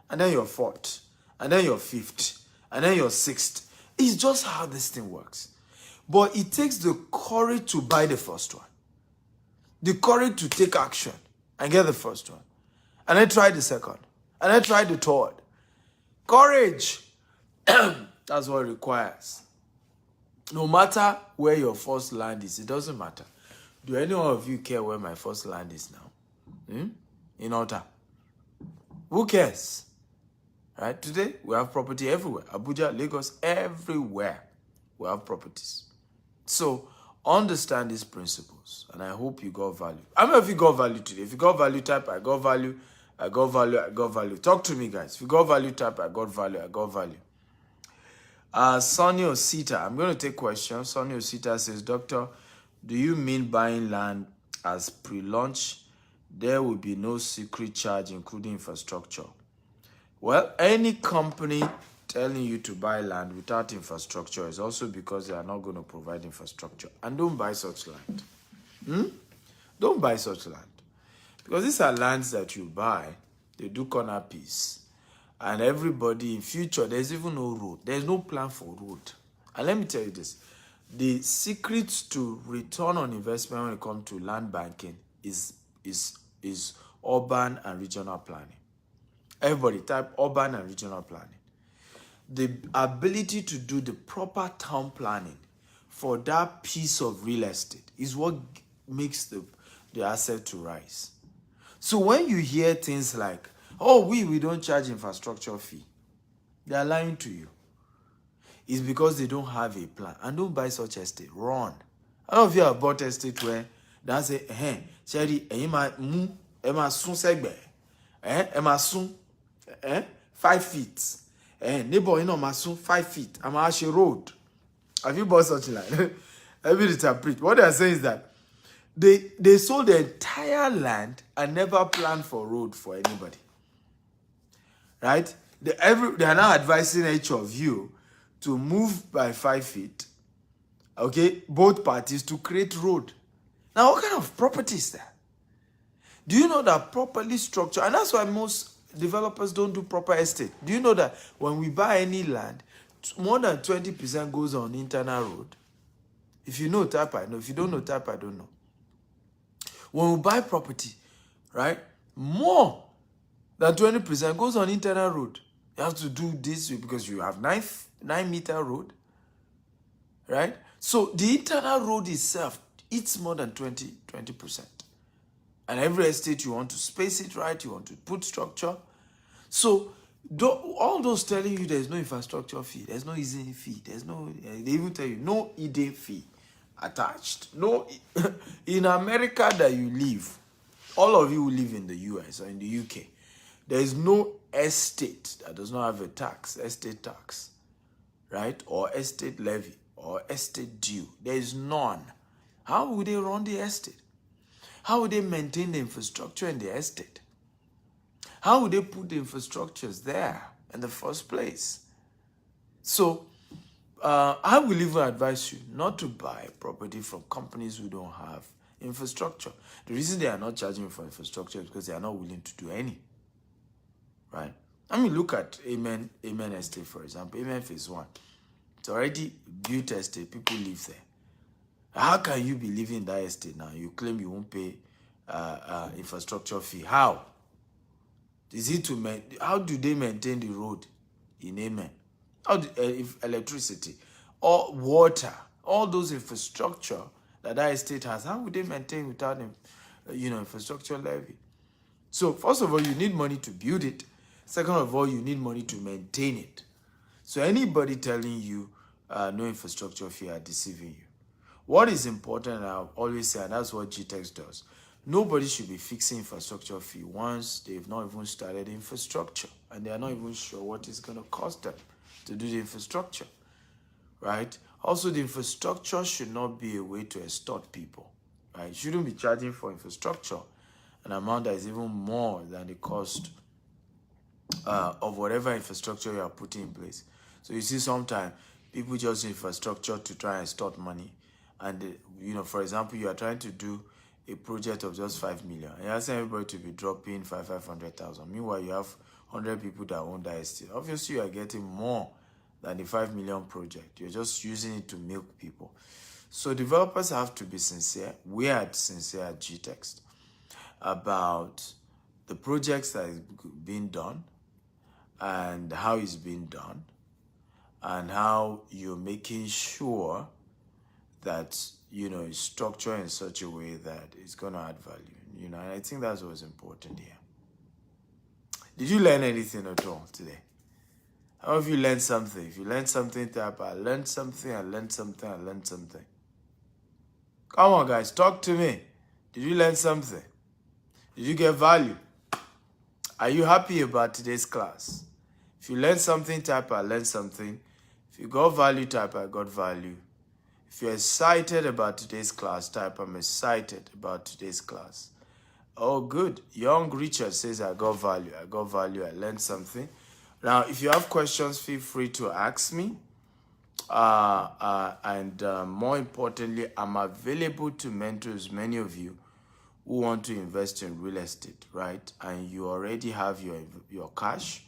And then your fourth. And then your fifth. And then your sixth. It's just how this thing works. But it takes the courage to buy the first one. The courage to take action and get the first one. And then try the second. And then try the third. Courage. That's what it requires. No matter where your first land is, it doesn't matter. Do any of you care where my first land is now? In Ota. Who cares? Right? Today, we have property everywhere. Abuja, Lagos, everywhere we have properties. So, understand these principles, and I hope you got value. How many of you got value today? If you got value, type, I got value, I got value, I got value. Talk to me, guys. If you got value, type, I got value, I got value. Sonny Osita, I'm going to take questions. Sonny Osita says, Doctor, do you mean buying land as pre-launch? There will be no secret charge, including infrastructure. Well, any company telling you to buy land without infrastructure is also because they are not going to provide infrastructure. And don't buy such land. Don't buy such land. Because these are lands that you buy, they do corner piece. And everybody in future, there's even no road. There's no plan for road. And let me tell you this. The secret to return on investment when it comes to land banking is urban and regional planning. Everybody type urban and regional planning. The ability to do the proper town planning for that piece of real estate is what makes the asset to rise. So when you hear things like, oh, we don't charge infrastructure fee, they are lying to you. It's because they don't have a plan. And don't buy such estate. Run. I don't know if you have bought estate where they say, Sherry, Emma soon segbe. Emma soon 5 feet. Neighbor, soon 5 feet. I'm actually road. Have you bought such land? Let me interpret. What they are saying is that they sold the entire land and never planned for road for anybody. Right? They are now advising each of you to move by 5 feet. Okay? Both parties to create road. Now, what kind of property is that? Do you know that properly structured, and that's why most developers don't do proper estate. Do you know that when we buy any land, more than 20% goes on internal road? If you know, type I know. If you don't know, type I don't know. When we buy property, right, more than 20% goes on internal road. You have to do this because you have 9-meter road, right? So the internal road itself, it's more than 20%. And every estate, you want to space it right, you want to put structure. So all those telling you there's no infrastructure fee, there's no easy fee, there's no, they even tell you no hidden fee attached. No, in America that you live, all of you who live in the US or in the UK, there is no estate that does not have a tax, estate tax, right? Or estate levy or estate due. There is none. How would they run the estate? How would they maintain the infrastructure in the estate? How would they put the infrastructures there in the first place? So, I will even advise you not to buy property from companies who don't have infrastructure. The reason they are not charging for infrastructure is because they are not willing to do any. Right? I mean, look at Amen Estate, for example. Amen Phase 1. It's already built estate. People live there. How can you be living in that estate now? You claim you won't pay infrastructure fee. How? Is it how do they maintain the road in Amen? How do, if electricity or water, all those infrastructure that estate has, how would they maintain without infrastructure levy? So first of all, you need money to build it. Second of all, you need money to maintain it. So anybody telling you no infrastructure fee are deceiving you. What is important, and I'll always say, and that's what GTEx does, nobody should be fixing infrastructure fee once they've not even started infrastructure and they are not even sure what it's going to cost them to do the infrastructure, right? Also, the infrastructure should not be a way to extort people, right? You shouldn't be charging for infrastructure an amount that is even more than the cost of whatever infrastructure you are putting in place. So you see, sometimes people just use infrastructure to try and start money. And, for example, you are trying to do a project of just 5 million. And you're asking everybody to be dropping 500,000. Meanwhile, you have 100 people that own that estate. Obviously, you are getting more than the 5 million project. You're just using it to milk people. So developers have to be sincere. We are sincere at GText about the projects that is being done and how it's being done and how you're making sure that, it's structured in such a way that it's going to add value. And I think that's what's important here. Did you learn anything at all today? How have you learned something? If you learned something, type I learned something, I learned something, I learned something. Come on, guys, talk to me. Did you learn something? Did you get value? Are you happy about today's class? If you learned something, type I learned something. If you got value, type I got value. If you're excited about today's class, type I'm excited about today's class. Oh, good. Young Richard says I got value. I got value. I learned something. Now, if you have questions, feel free to ask me. And more importantly, I'm available to mentor as many of you who want to invest in real estate, right? And you already have your cash.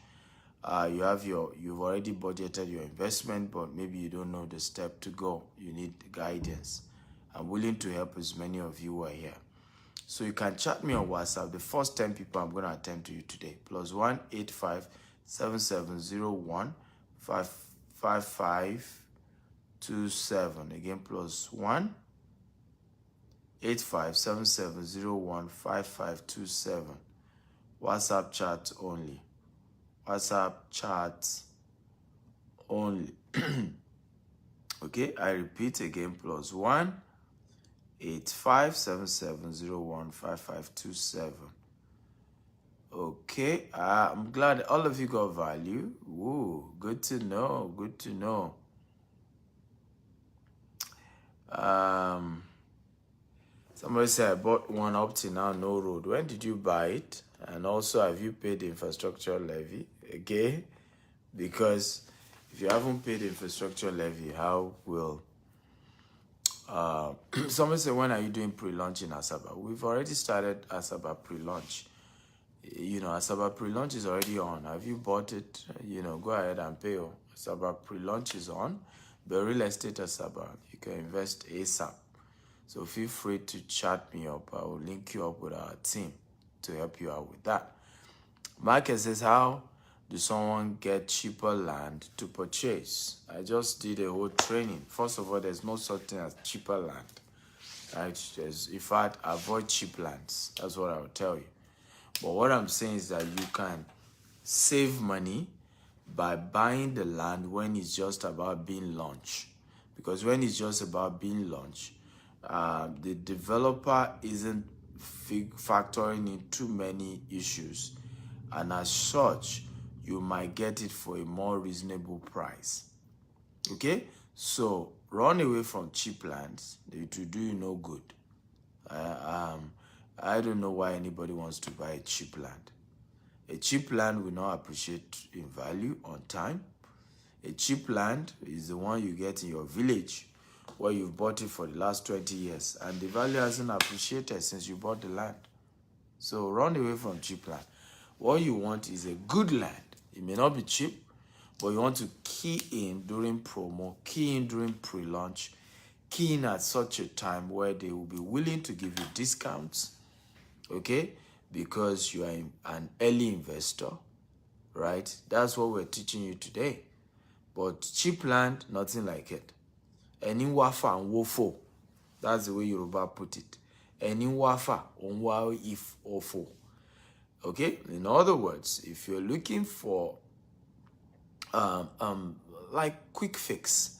You've already budgeted your investment, but maybe you don't know the step to go. You need guidance. I'm willing to help as many of you who are here. So you can chat me on WhatsApp. The first 10 people I'm going to attend to you today. +1 85 7701 55527. Again, +1 85 7701 5527. WhatsApp chat only. WhatsApp chat only. Okay, I repeat again, +1 85 7701 5527. Okay, I'm glad all of you got value. Ooh, good to know. Good to know. Somebody said I bought one up to now, no road. When did you buy it? And also, have you paid the infrastructure levy? Okay, because if you haven't paid the infrastructure levy, how will somebody said, when are you doing pre-launch in Asaba? We've already started Asaba pre-launch. Asaba pre-launch is already on. Have you bought it? Go ahead and pay. Asaba pre-launch is on. The real estate Asaba, you can invest ASAP. So feel free to chat me up. I will link you up with our team to help you out with that. Marcus says, how do someone get cheaper land to purchase? I just did a whole training. First of all, there's no such thing as cheaper land. Right? In fact, avoid cheap lands. That's what I will tell you. But what I'm saying is that you can save money by buying the land when it's just about being launched. Because when it's just about being launched, the developer isn't factoring in too many issues. And as such, you might get it for a more reasonable price. Okay? So run away from cheap lands. It will do you no good. I don't know why anybody wants to buy a cheap land. A cheap land will not appreciate in value on time. A cheap land is the one you get in your village where you've bought it for the last 20 years and the value hasn't appreciated since you bought the land. So run away from cheap land. What you want is a good land. It may not be cheap, but you want to key in during promo, key in during pre-launch, key in at such a time where they will be willing to give you discounts, okay? Because you are an early investor, right? That's what we're teaching you today. But cheap land, nothing like it. Eni wafa and wofo. That's the way Yoruba put it. Eni wafa onwa if ofo. Okay? In other words, if you're looking for like quick fix,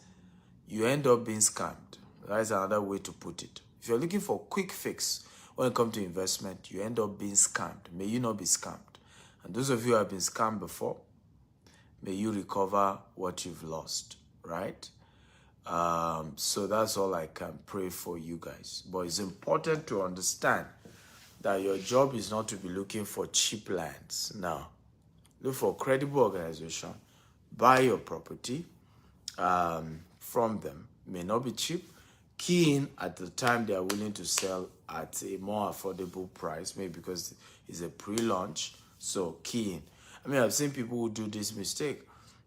you end up being scammed. That's another way to put it. If you're looking for quick fix when it comes to investment, you end up being scammed. May you not be scammed. And those of you who have been scammed before, may you recover what you've lost, right? So that's all I can pray for you guys. But it's important to understand that your job is not to be looking for cheap lands. Now, look for credible organization, buy your property from them. May not be cheap. Key in at the time they are willing to sell at a more affordable price, maybe because it's a pre-launch. So key in. I mean, I've seen people who do this mistake.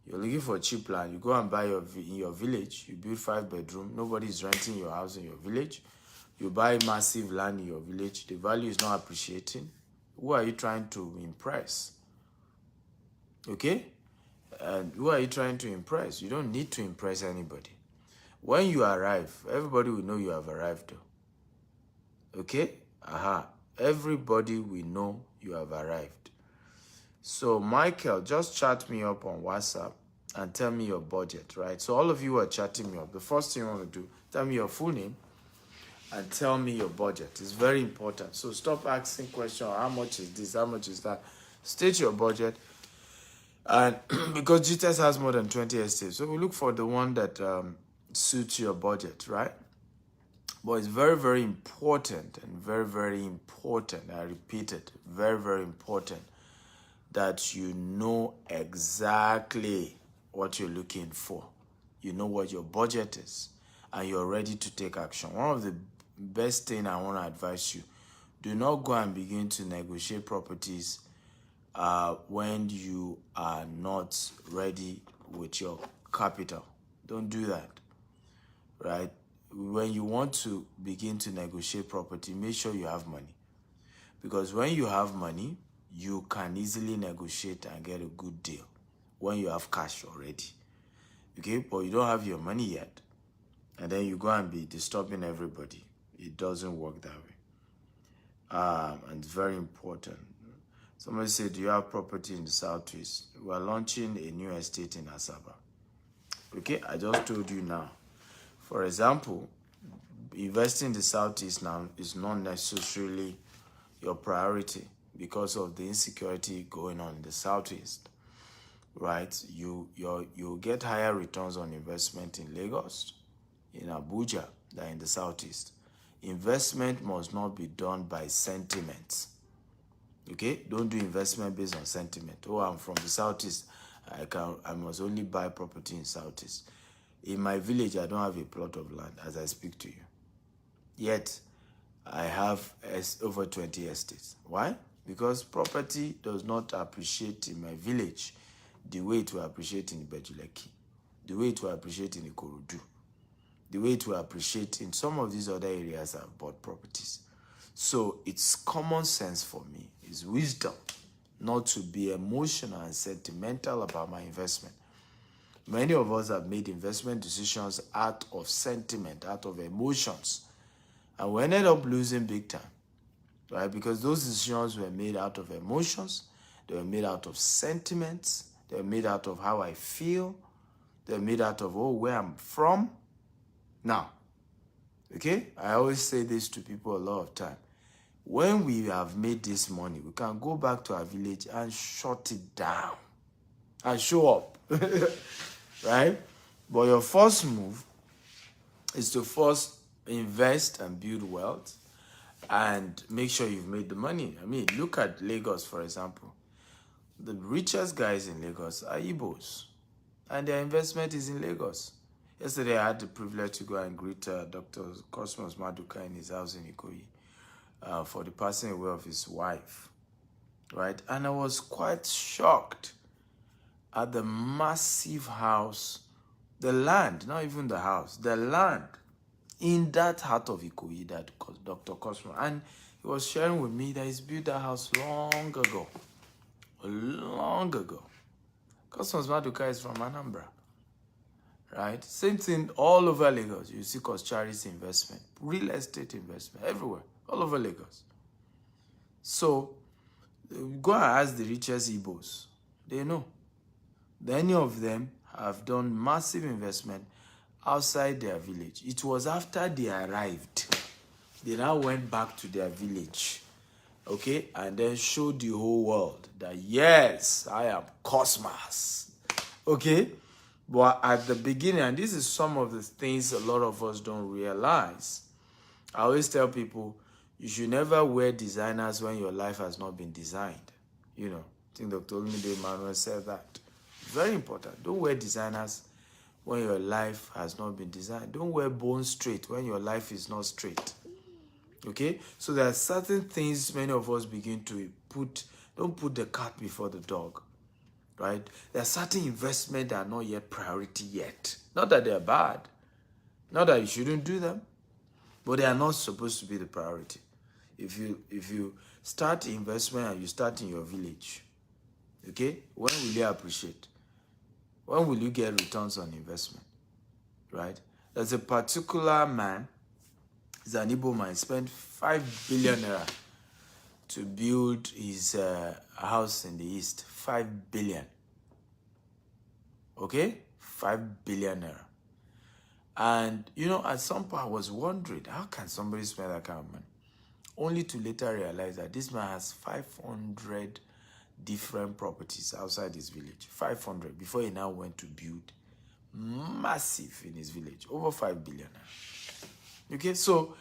You're looking for cheap land. You go and buy in your village. You build 5-bedroom. Nobody's renting your house in your village. You buy massive land in your village. The value is not appreciating. Who are you trying to impress? Okay? And who are you trying to impress? You don't need to impress anybody. When you arrive, everybody will know you have arrived. Okay? Everybody will know you have arrived. So, Michael, just chat me up on WhatsApp and tell me your budget, right? So, all of you are chatting me up. The first thing you want to do, tell me your full name and tell me your budget. It's very important. So, stop asking questions. How much is this? How much is that? State your budget. And because GTS has more than 20 estates, so we look for the one that suits your budget, right? But it's very, very important and very, very important. I repeat it, very, very important that you know exactly what you're looking for. You know what your budget is and you're ready to take action. One of the best things I want to advise you, do not go and begin to negotiate properties when you are not ready with your capital. Don't do that, right? When you want to begin to negotiate property, make sure you have money. Because when you have money, you can easily negotiate and get a good deal when you have cash already. Okay, but you don't have your money yet. And then you go and be disturbing everybody. It doesn't work that way. And it's very important. Somebody said, do you have property in the Southeast? We are launching a new estate in Asaba. Okay, I just told you now. For example, investing in the Southeast now is not necessarily your priority because of the insecurity going on in the Southeast, right? You'll get higher returns on investment in Lagos, in Abuja, than in the Southeast. Investment must not be done by sentiment. Okay, don't do investment based on sentiment. Oh, I'm from the Southeast. I must only buy property in Southeast. In my village, I don't have a plot of land as I speak to you. Yet, I have over 20 estates. Why? Because property does not appreciate in my village the way it will appreciate in Bejuleki, the way it will appreciate in Ikorodu, the way it will appreciate in some of these other areas I've bought properties. So it's common sense for me, it's wisdom, not to be emotional and sentimental about my investment. Many of us have made investment decisions out of sentiment, out of emotions, and we ended up losing big time, right? Because those decisions were made out of emotions, they were made out of sentiments, they were made out of how I feel, they were made out of, where I'm from. Now, okay, I always say this to people a lot of time. When we have made this money, we can go back to our village and shut it down and show up, right? But your first move is to first invest and build wealth and make sure you've made the money. I mean, look at Lagos, for example. The richest guys in Lagos are Igbos, and their investment is in Lagos. Yesterday, I had the privilege to go and greet Dr. Cosmos Maduka in his house in Ikoyi for the passing away of his wife, right? And I was quite shocked at the massive house, the land, not even the house, the land in that heart of Ikoyi that Dr. Cosmos, and he was sharing with me that he's built that house long ago. Cosmos Maduka is from Anambra. Right? Same thing all over Lagos. You see Koschari's investment, real estate investment, everywhere, all over Lagos. So, go and ask the richest Igbos. They know. Many of them have done massive investment outside their village. It was after they arrived. They now went back to their village, okay? And then showed the whole world that, yes, I am Cosmos, okay? But at the beginning, and this is some of the things a lot of us don't realize, I always tell people, You should never wear designers when your life has not been designed. You know, I think Dr. Olumide Emmanuel said that. Very important. Don't wear designers when your life has not been designed. Don't wear bone straight when your life is not straight. Okay? So there are certain things many of us begin to don't put the cat before the dog. Right? There are certain investments that are not yet priority yet. Not that they are bad. Not that you shouldn't do them. But they are not supposed to be the priority. If you start investment and you start in your village, okay, when will you appreciate? When will you get returns on investment? Right? There's a particular man, he's an Igbo man, spent 5 billion naira to build his house in the east. 5 billion. Okay? 5 billion naira. And, you know, at some point I was wondering, how can somebody spend that kind of money? Only to later realize that this man has 500 different properties outside his village. 500, before he now went to build massive in his village. Over 5 billion. Okay, so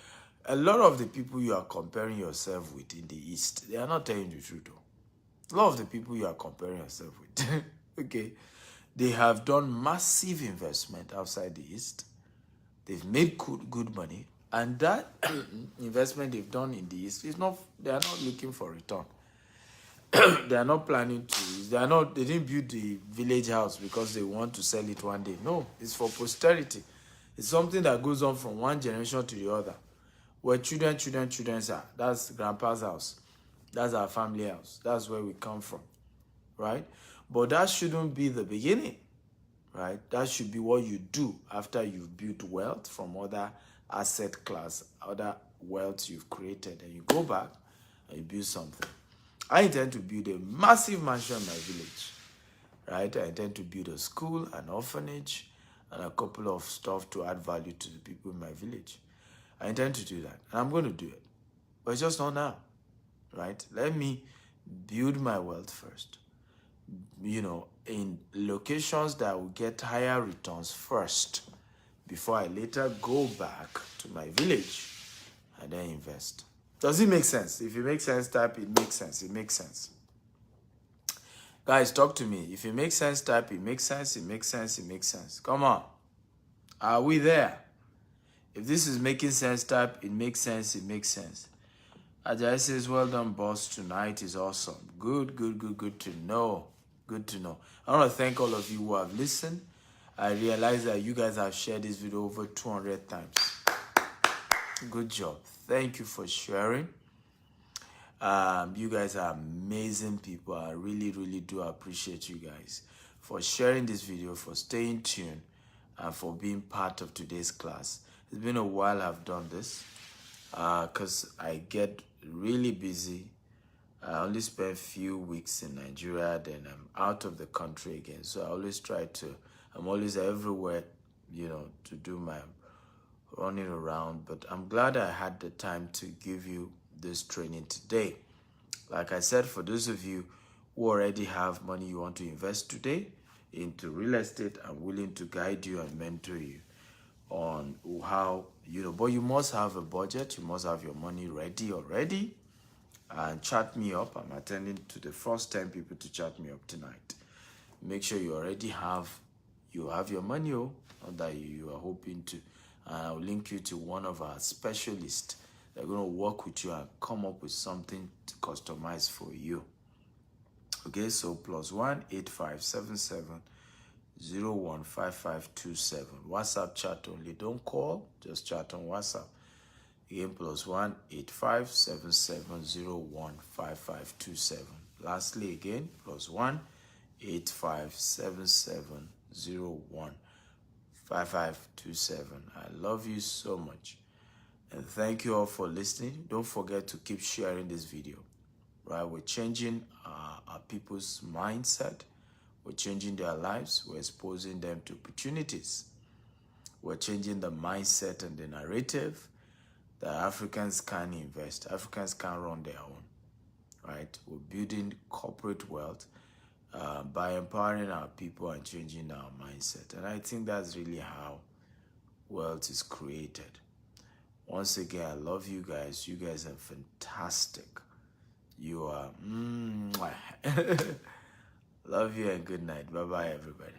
a lot of the people you are comparing yourself with in the East, they are not telling the truth though. A lot of the people you are comparing yourself with, okay, they have done massive investment outside the East. They've made good money, and that investment they've done in the East is not. They are not looking for return. They are not planning to. They didn't build the village house because they want to sell it one day. No, it's for posterity. It's something that goes on from one generation to the other. Where children are. That's grandpa's house. That's our family house. That's where we come from, right? But that shouldn't be the beginning. Right? That should be what you do after you've built wealth from other asset class, other wealth you've created, and you go back and you build something. I intend to build a massive mansion in my village. Right? I intend to build a school, an orphanage, and a couple of stuff to add value to the people in my village. I intend to do that, and I'm going to do it. But it's just not now. Right? Let me build my wealth first. You know, in locations that will get higher returns first before I later go back to my village and then invest. Does it make sense? If it makes sense, type it makes sense. It makes sense. Guys, talk to me. If it makes sense, type it makes sense. It makes sense. It makes sense. Come on. Are we there? If this is making sense, type it makes sense. It makes sense. Ajayi says, well done, boss. Tonight is awesome. Good to know. Good to know. I want to thank all of you who have listened. I realize that you guys have shared this video over 200 times. Good job. Thank you for sharing. You guys are amazing people. I really do appreciate you guys for sharing this video, for staying tuned, and for being part of today's class. It's been a while I've done this because I get really busy. I only spend a few weeks in Nigeria, then I'm out of the country again. So I always I'm always everywhere, you know, to do my running around. But I'm glad I had the time to give you this training today. Like I said, for those of you who already have money you want to invest today into real estate, I'm willing to guide you and mentor you on how, you know, but you must have a budget. You must have your money ready already. And chat me up. I'm attending to the first 10 people to chat me up tonight. Make sure you already have your money, not that you are hoping to. And I'll link you to one of our specialists. They're going to work with you and come up with something to customize for you. Okay, so +1 8577 015527. WhatsApp chat only. Don't call, just chat on WhatsApp. Again, +1 8577 015527. Lastly, again, +1 8577 015527. I love you so much. And thank you all for listening. Don't forget to keep sharing this video. Right? We're changing our people's mindset. We're changing their lives. We're exposing them to opportunities. We're changing the mindset and the narrative that Africans can invest. Africans can run their own. Right? We're building corporate wealth by empowering our people and changing our mindset. And I think that's really how wealth is created. Once again, I love you guys. You guys are fantastic. You are. Love you and good night. Bye bye, everybody.